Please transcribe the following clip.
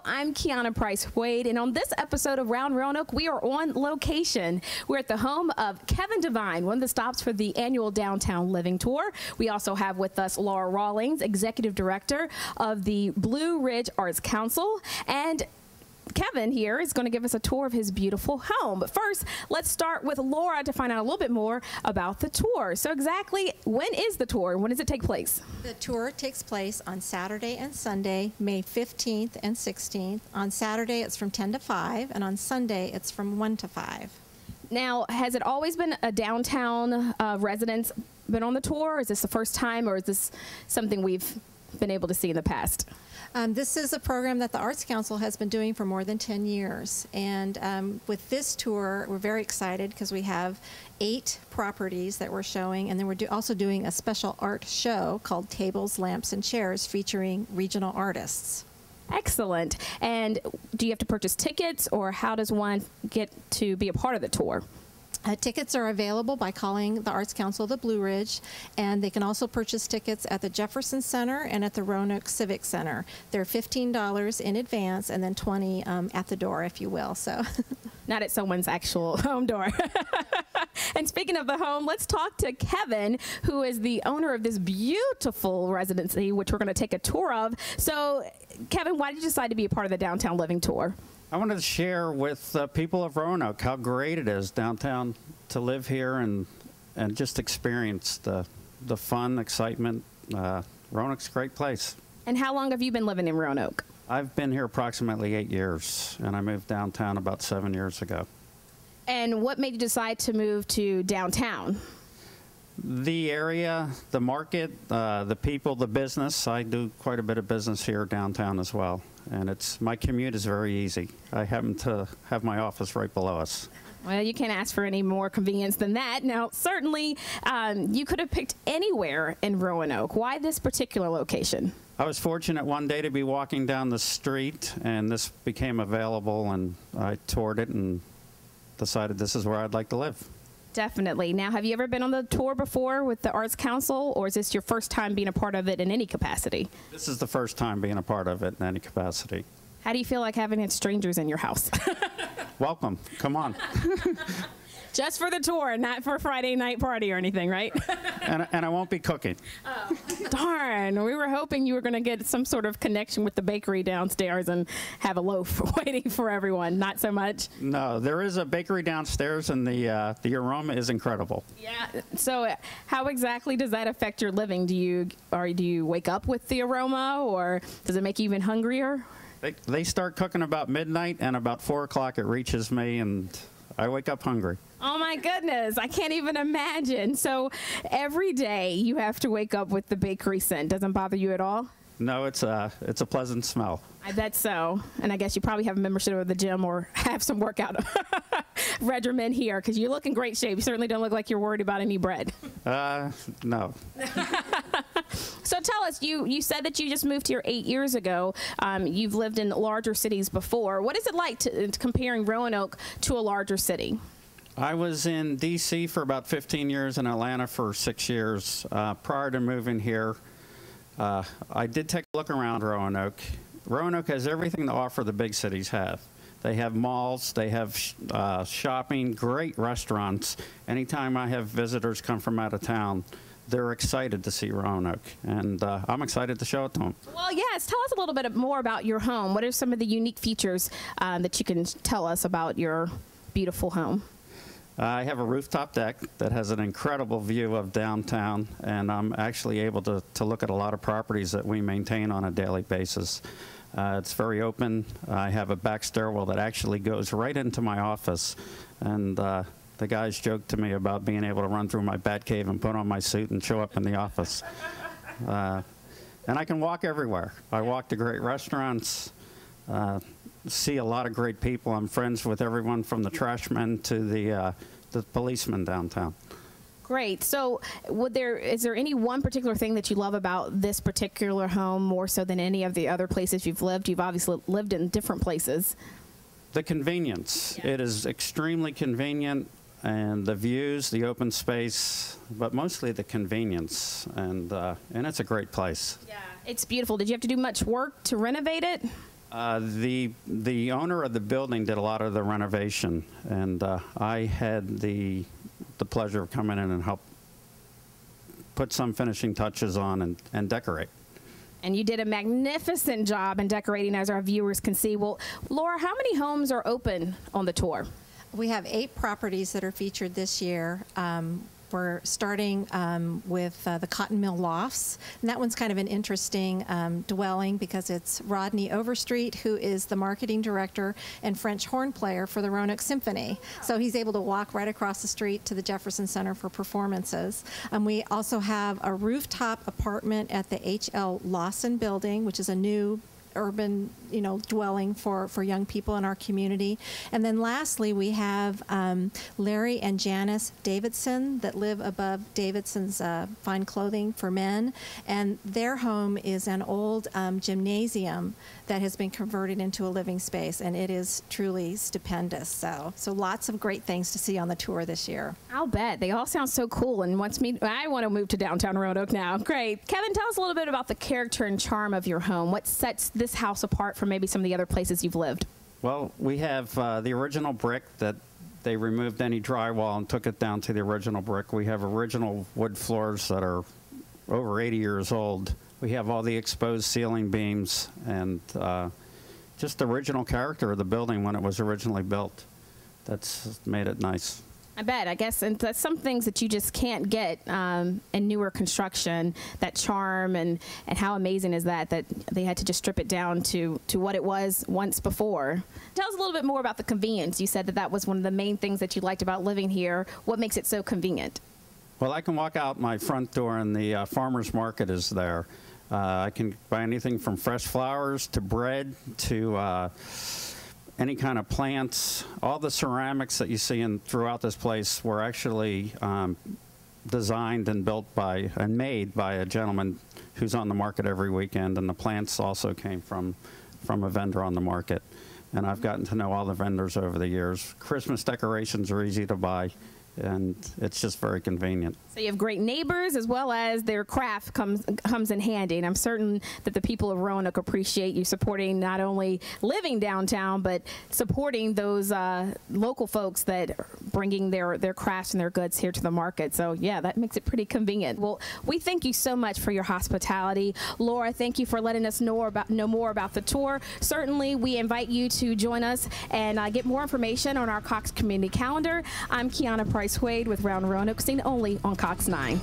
I'm Kiana Price Wade, and on this episode of Round Roanoke, we are on location. We're at the home of Kevin Devine, one of the stops for the annual Downtown Living Tour. We also have with us Laura Rawlings, Executive Director of the Blue Ridge Arts Council, and Kevin here is going to give us a tour of his beautiful home. But first, let's start with Laura to find out a little bit more about the tour. So exactly when is the tour? When does it take place? The tour takes place on Saturday and Sunday, May 15th and 16th. On Saturday, it's from 10 to 5, and on Sunday, it's from 1 to 5. Now, has it always been a downtown residents been on the tour? Is this the first time, or is this something we've been able to see in the past? This is a program that the Arts Council has been doing for more than 10 years. And with this tour, we're very excited because we have 8 properties that we're showing. And then we're also doing a special art show called Tables, Lamps, and Chairs featuring regional artists. Excellent. And do you have to purchase tickets, or how does one get to be a part of the tour? Tickets are available by calling the Arts Council of the Blue Ridge, and they can also purchase tickets at the Jefferson Center and at the Roanoke Civic Center. They're $15 in advance and then $20 at the door, if you will. So, not at someone's actual home door. And speaking of the home, let's talk to Kevin, who is the owner of this beautiful residency, which we're going to take a tour of. So, Kevin, why did you decide to be a part of the Downtown Living Tour? I wanted to share with the people of Roanoke how great it is downtown to live here and just experience the fun, excitement. Roanoke's a great place. And how long have you been living in Roanoke? I've been here approximately 8 years, and I moved downtown about 7 years ago. And what made you decide to move to downtown? The area, the market, the people, the business. I do quite a bit of business here downtown as well. And my commute is very easy. I happen to have my office right below us. Well, you can't ask for any more convenience than that. Now, certainly, you could have picked anywhere in Roanoke. Why this particular location? I was fortunate one day to be walking down the street, and this became available, and I toured it and decided this is where I'd like to live. Definitely. Now, have you ever been on the tour before with the Arts Council, or is this your first time being a part of it in any capacity? This is the first time being a part of it in any capacity. How do you feel like having had strangers in your house? Welcome. Come on. Just for the tour, not for a Friday night party or anything, right? And I won't be cooking. Oh, darn. We were hoping you were going to get some sort of connection with the bakery downstairs and have a loaf waiting for everyone. Not so much? No, there is a bakery downstairs, and the aroma is incredible. Yeah. So how exactly does that affect your living? Do you wake up with the aroma, or does it make you even hungrier? They start cooking about midnight, and about 4 o'clock it reaches me, and I wake up hungry. Oh my goodness, I can't even imagine. So every day you have to wake up with the bakery scent. Doesn't bother you at all? No, it's a pleasant smell. I bet so. And I guess you probably have a membership of the gym or have some workout regimen here, because you look in great shape. You certainly don't look like you're worried about any bread. No. So tell us, you said that you just moved here 8 years ago. You've lived in larger cities before. What is it like comparing Roanoke to a larger city? I was in D.C. for about 15 years and Atlanta for 6 years. Prior to moving here, I did take a look around Roanoke. Roanoke has everything to offer the big cities have. They have malls, they have shopping, great restaurants. Anytime I have visitors come from out of town, they're excited to see Roanoke, and I'm excited to show it to them. Well, yes, tell us a little bit more about your home. What are some of the unique features that you can tell us about your beautiful home? I have a rooftop deck that has an incredible view of downtown, and I'm actually able to look at a lot of properties that we maintain on a daily basis. It's very open. I have a back stairwell that actually goes right into my office, and the guys joked to me about being able to run through my bat cave and put on my suit and show up in the office. And I can walk everywhere. I walk to great restaurants, see a lot of great people. I'm friends with everyone from the trash men to the policemen downtown. Great. So is there any one particular thing that you love about this particular home more so than any of the other places you've lived? You've obviously lived in different places. The convenience. Yeah. It is extremely convenient, and the views, the open space, but mostly the convenience, and it's a great place. Yeah, it's beautiful. Did you have to do much work to renovate it? The owner of the building did a lot of the renovation, and I had the pleasure of coming in and help put some finishing touches on and decorate. And you did a magnificent job in decorating, as our viewers can see. Well, Laura, how many homes are open on the tour? We have 8 properties that are featured this year. We're starting with the Cotton Mill Lofts, and that one's kind of an interesting dwelling because it's Rodney Overstreet, who is the marketing director and French horn player for the Roanoke Symphony. So he's able to walk right across the street to the Jefferson Center for performances. We also have a rooftop apartment at the H.L. Lawson building, which is a new urban, dwelling for young people in our community. And then lastly, we have Larry and Janice Davidson that live above Davidson's Fine Clothing for Men. And their home is an old gymnasium that has been converted into a living space, and it is truly stupendous. So lots of great things to see on the tour this year. I'll bet. They all sound so cool, and I want to move to downtown Roanoke now. Great. Kevin, tell us a little bit about the character and charm of your home. What sets this house apart from maybe some of the other places you've lived? Well, we have the original brick that they removed any drywall and took it down to the original brick. We have original wood floors that are over 80 years old. We have all the exposed ceiling beams and just the original character of the building when it was originally built. That's made it nice. I bet. I guess, and that's some things that you just can't get in newer construction, that charm, and how amazing is that they had to just strip it down to what it was once before. Tell us a little bit more about the convenience. You said that was one of the main things that you liked about living here. What makes it so convenient? Well, I can walk out my front door and the farmer's market is there. I can buy anything from fresh flowers to bread to any kind of plants. All the ceramics that you see throughout this place were actually designed and built and made by a gentleman who's on the market every weekend, and the plants also came from a vendor on the market. And I've gotten to know all the vendors over the years. Christmas decorations are easy to buy, and it's just very convenient. So you have great neighbors, as well as their craft comes in handy, and I'm certain that the people of Roanoke appreciate you supporting not only living downtown, but supporting those local folks that are bringing their crafts and their goods here to the market. So yeah, that makes it pretty convenient. Well, we thank you so much for your hospitality. Laura, thank you for letting us know more about the tour. Certainly, we invite you to join us and get more information on our Cox Community Calendar. I'm Kiana Price Wade with Round Roanoke, seen only on Cox 9.